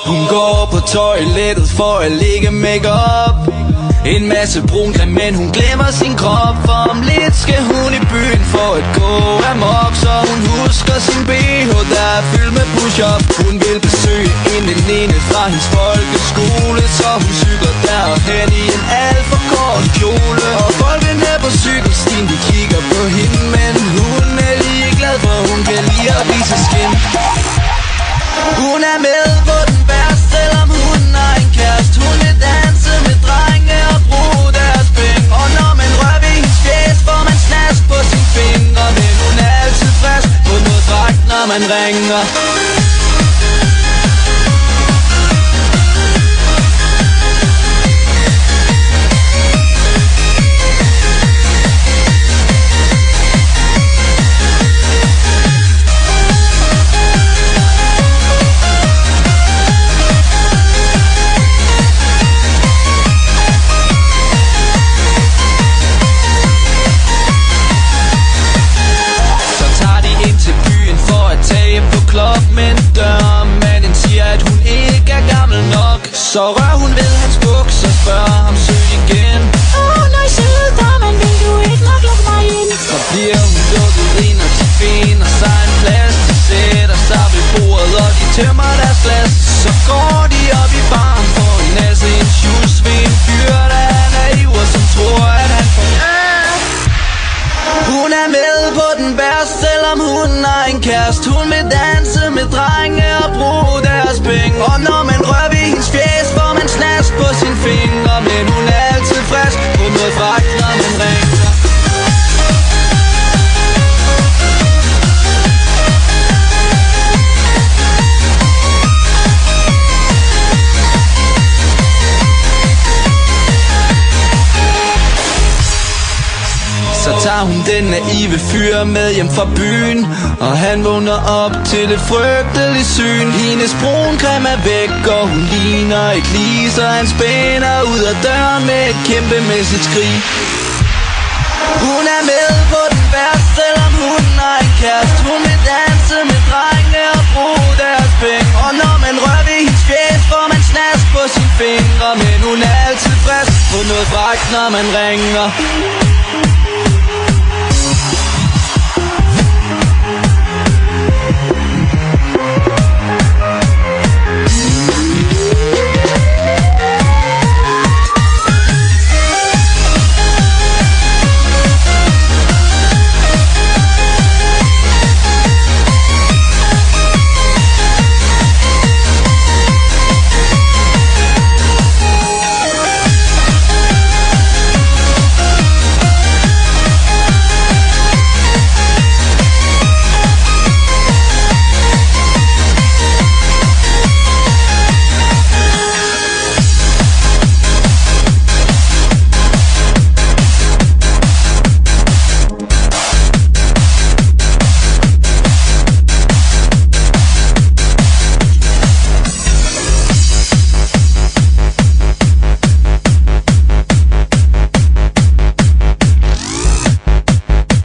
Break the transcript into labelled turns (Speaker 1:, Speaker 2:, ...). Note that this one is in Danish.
Speaker 1: Hun går på toilettet for at lægge make-up. En masse brun creme, men hun glemmer sin krop. For om lidt skal hun i byen for at gå amok. Så hun husker sin BH, der er fyldt med push-up. Hun vil besøge en veninde fra hendes folkeskole, så hun cykler derhen i en alt for kort kjole. Og folkene her på cykelstien, de kigger på hende, men hun er ligeglad, for hun kan lide at vise skin. Hun er med på den værste, selvom hun har en kæreste. Hun vil danse med drenge og bruge deres penge. Og når man rører ved hendes fjes, får man snask på sine fingre. Men hun er altid frisk på noget dragt, når man ringer. Men dørmanden siger, at hun ikke er gammel nok. Så rører hun ved hans buks og spørger ham søg igen.
Speaker 2: Nej, søde dørmand, vil du ikke nok lukke mig ind?
Speaker 1: Så bliver hun lukket ind, og de finder sig en plads. De sætter sig ved bordet, og de tømmer deres glas. Så går de op i baren for en nasse en shoes ved en fyr, der er naiv og som tror, at han får Hun er med på den værste, selvom hun har en kæreste. Hun vil danse med drenge og bruge deres penge. Og når man rører ved hendes fjes, får man snask på sine fingre. Men hun er altid frisk på noget fragt, når man ringer. Så tager hun den naive fyr med hjem fra byen, og han vågner op til et frygteligt syn. Hendes bruncreme er væk, og hun ligner et lig, så han spænder ud af døren med et kæmpemæssigt skrig. Hun er med på den værste, selvom hun har en kæreste. Hun vil danse med drenge og bruge deres penge. Og når man rører ved hendes fjes, får man snask på sine fingre. Men hun er altid frisk på noget fragt, når man ringer.